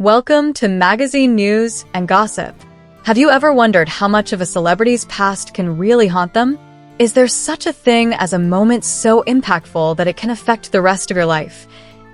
Welcome to magazine news and gossip. Have you ever wondered how much of a celebrity's past can really haunt them? Is there such a thing as a moment so impactful that it can affect the rest of your life,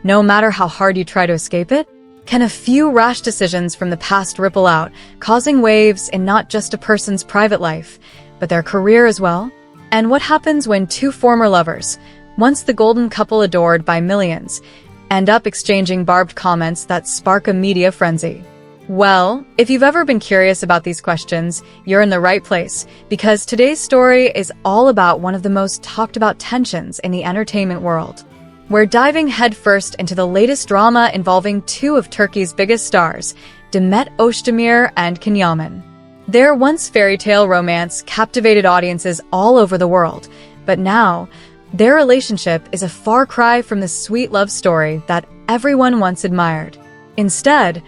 no matter how hard you try to escape it? Can a few rash decisions from the past ripple out, causing waves in not just a person's private life, but their career as well? And what happens when two former lovers, once the golden couple adored by millions, end up exchanging barbed comments that spark a media frenzy? Well, if you've ever been curious about these questions, you're in the right place, because today's story is all about one of the most talked about tensions in the entertainment world. We're diving headfirst into the latest drama involving two of Turkey's biggest stars, Demet Özdemir and Yaman. Their once fairy tale romance captivated audiences all over the world, but now, their relationship is a far cry from the sweet love story that everyone once admired. Instead,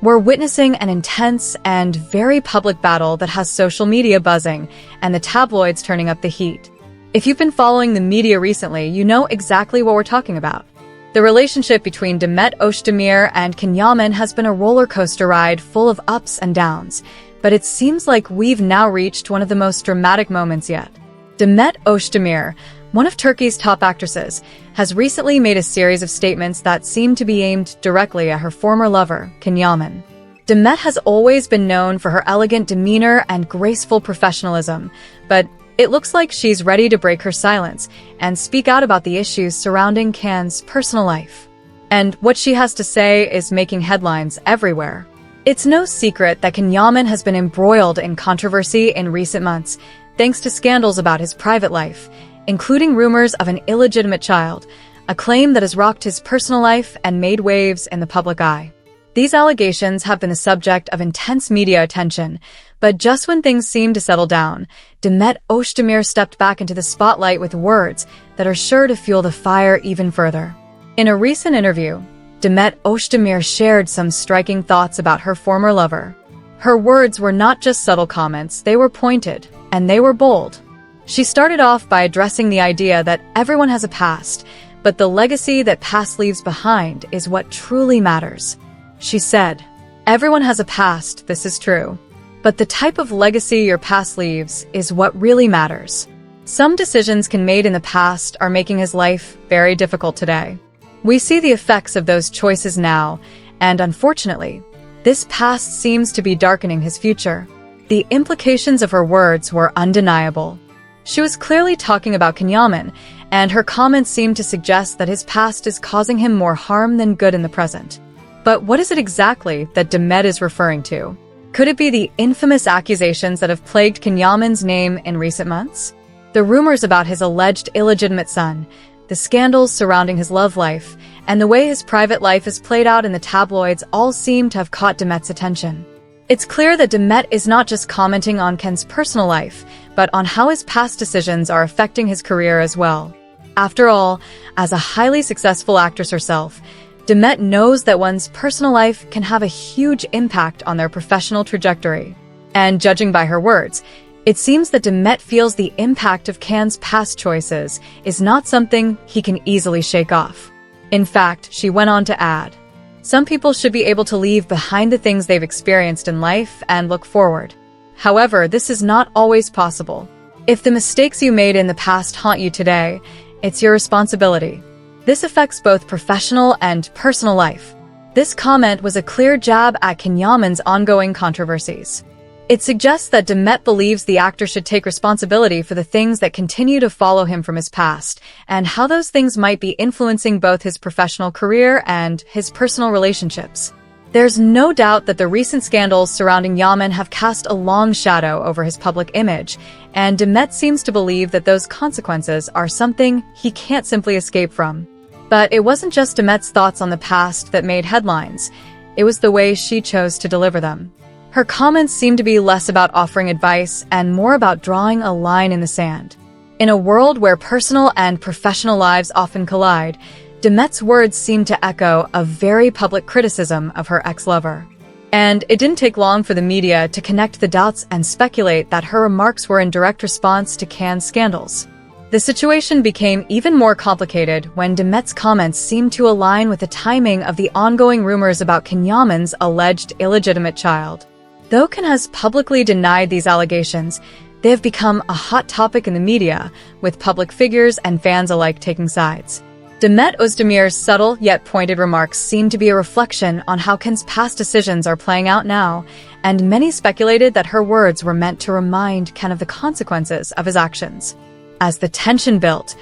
we're witnessing an intense and very public battle that has social media buzzing and the tabloids turning up the heat. If you've been following the media recently, you know exactly what we're talking about. The relationship between Demet Özdemir and Yaman has been a roller coaster ride full of ups and downs, but it seems like we've now reached one of the most dramatic moments yet. Demet Özdemir, one of Turkey's top actresses, has recently made a series of statements that seem to be aimed directly at her former lover, Yaman. Demet has always been known for her elegant demeanor and graceful professionalism, but it looks like she's ready to break her silence and speak out about the issues surrounding Can's personal life. And what she has to say is making headlines everywhere. It's no secret that Yaman has been embroiled in controversy in recent months, thanks to scandals about his private life, including rumors of an illegitimate child, a claim that has rocked his personal life and made waves in the public eye. These allegations have been the subject of intense media attention, but just when things seemed to settle down, Demet Özdemir stepped back into the spotlight with words that are sure to fuel the fire even further. In a recent interview, Demet Özdemir shared some striking thoughts about her former lover. Her words were not just subtle comments, they were pointed, and they were bold. She started off by addressing the idea that everyone has a past, but the legacy that past leaves behind is what truly matters. She said, "Everyone has a past, this is true. But the type of legacy your past leaves is what really matters. Some decisions made in the past are making his life very difficult today. We see the effects of those choices now, and unfortunately, this past seems to be darkening his future." The implications of her words were undeniable. She was clearly talking about Yaman, and her comments seemed to suggest that his past is causing him more harm than good in the present. But what is it exactly that Demet is referring to? Could it be the infamous accusations that have plagued Yaman's name in recent months? The rumors about his alleged illegitimate son, the scandals surrounding his love life, and the way his private life is played out in the tabloids all seem to have caught Demet's attention. It's clear that Demet is not just commenting on Ken's personal life, but on how his past decisions are affecting his career as well. After all, as a highly successful actress herself, Demet knows that one's personal life can have a huge impact on their professional trajectory. And judging by her words, it seems that Demet feels the impact of Can's past choices is not something he can easily shake off. In fact, she went on to add, "Some people should be able to leave behind the things they've experienced in life and look forward. However, this is not always possible. If the mistakes you made in the past haunt you today, it's your responsibility." This affects both professional and personal life. This comment was a clear jab at Yaman's ongoing controversies. It suggests that Demet believes the actor should take responsibility for the things that continue to follow him from his past, and how those things might be influencing both his professional career and his personal relationships. There's no doubt that the recent scandals surrounding Yaman have cast a long shadow over his public image, and Demet seems to believe that those consequences are something he can't simply escape from. But it wasn't just Demet's thoughts on the past that made headlines, it was the way she chose to deliver them. Her comments seemed to be less about offering advice and more about drawing a line in the sand. In a world where personal and professional lives often collide, Demet's words seemed to echo a very public criticism of her ex-lover. And it didn't take long for the media to connect the dots and speculate that her remarks were in direct response to Can's scandals. The situation became even more complicated when Demet's comments seemed to align with the timing of the ongoing rumors about Yaman's alleged illegitimate child. Though Can has publicly denied these allegations, they have become a hot topic in the media, with public figures and fans alike taking sides. Demet Özdemir's subtle yet pointed remarks seem to be a reflection on how Ken's past decisions are playing out now, and many speculated that her words were meant to remind Ken of the consequences of his actions. As the tension built,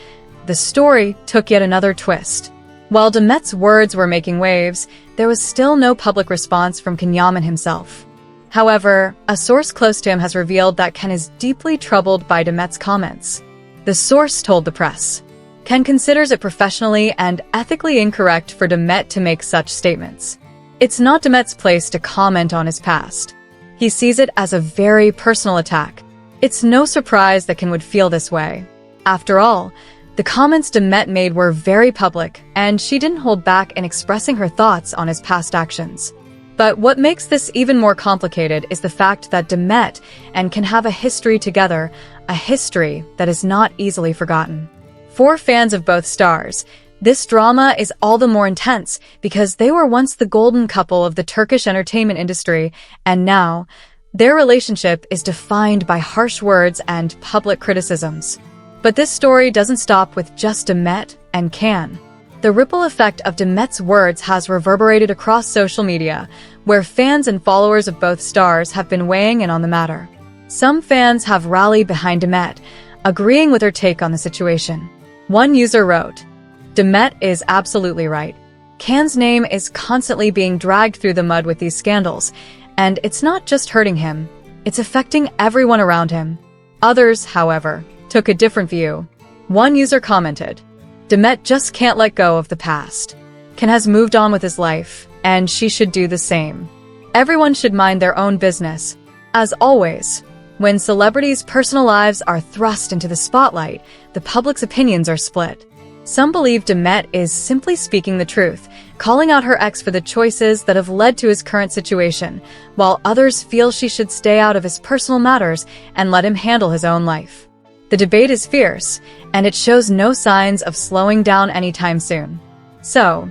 the story took yet another twist. While Demet's words were making waves, there was still no public response from Yaman himself. However, a source close to him has revealed that Ken is deeply troubled by Demet's comments. The source told the press, "Ken considers it professionally and ethically incorrect for Demet to make such statements. It's not Demet's place to comment on his past. He sees it as a very personal attack. It's no surprise that Ken would feel this way. After all, the comments Demet made were very public, and she didn't hold back in expressing her thoughts on his past actions. But what makes this even more complicated is the fact that Demet and Ken have a history together, a history that is not easily forgotten. For fans of both stars, this drama is all the more intense because they were once the golden couple of the Turkish entertainment industry, and now, their relationship is defined by harsh words and public criticisms. But this story doesn't stop with just Demet and Ken. The ripple effect of Demet's words has reverberated across social media, where fans and followers of both stars have been weighing in on the matter. Some fans have rallied behind Demet, agreeing with her take on the situation. One user wrote, "Demet is absolutely right. Ken's name is constantly being dragged through the mud with these scandals, and it's not just hurting him, it's affecting everyone around him." Others, however, took a different view. One user commented, "Demet just can't let go of the past. Ken has moved on with his life, and she should do the same. Everyone should mind their own business." As always, when celebrities' personal lives are thrust into the spotlight, the public's opinions are split. Some believe Demet is simply speaking the truth, calling out her ex for the choices that have led to his current situation, while others feel she should stay out of his personal matters and let him handle his own life. The debate is fierce, and it shows no signs of slowing down anytime soon. So,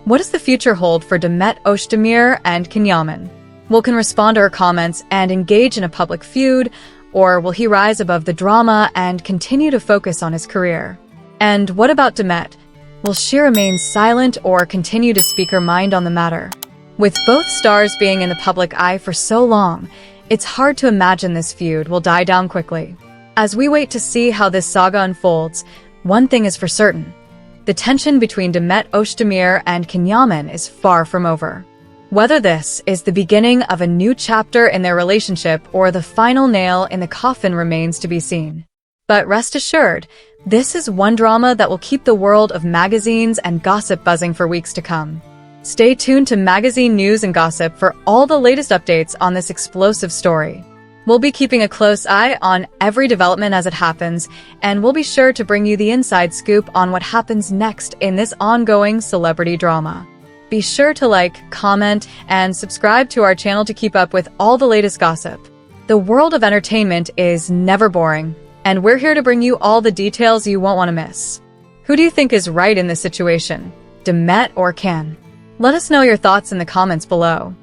what does the future hold for Demet Özdemir and Yaman? Will Ken respond to her comments and engage in a public feud, or will he rise above the drama and continue to focus on his career? And what about Demet? Will she remain silent or continue to speak her mind on the matter? With both stars being in the public eye for so long, it's hard to imagine this feud will die down quickly. As we wait to see how this saga unfolds, one thing is for certain. The tension between Demet Özdemir and Yaman is far from over. Whether this is the beginning of a new chapter in their relationship or the final nail in the coffin remains to be seen. But rest assured, this is one drama that will keep the world of magazines and gossip buzzing for weeks to come. Stay tuned to magazine news and gossip for all the latest updates on this explosive story. We'll be keeping a close eye on every development as it happens, and we'll be sure to bring you the inside scoop on what happens next in this ongoing celebrity drama. Be sure to like, comment, and subscribe to our channel to keep up with all the latest gossip. The world of entertainment is never boring, and we're here to bring you all the details you won't want to miss. Who do you think is right in this situation, Demet or Ken? Let us know your thoughts in the comments below.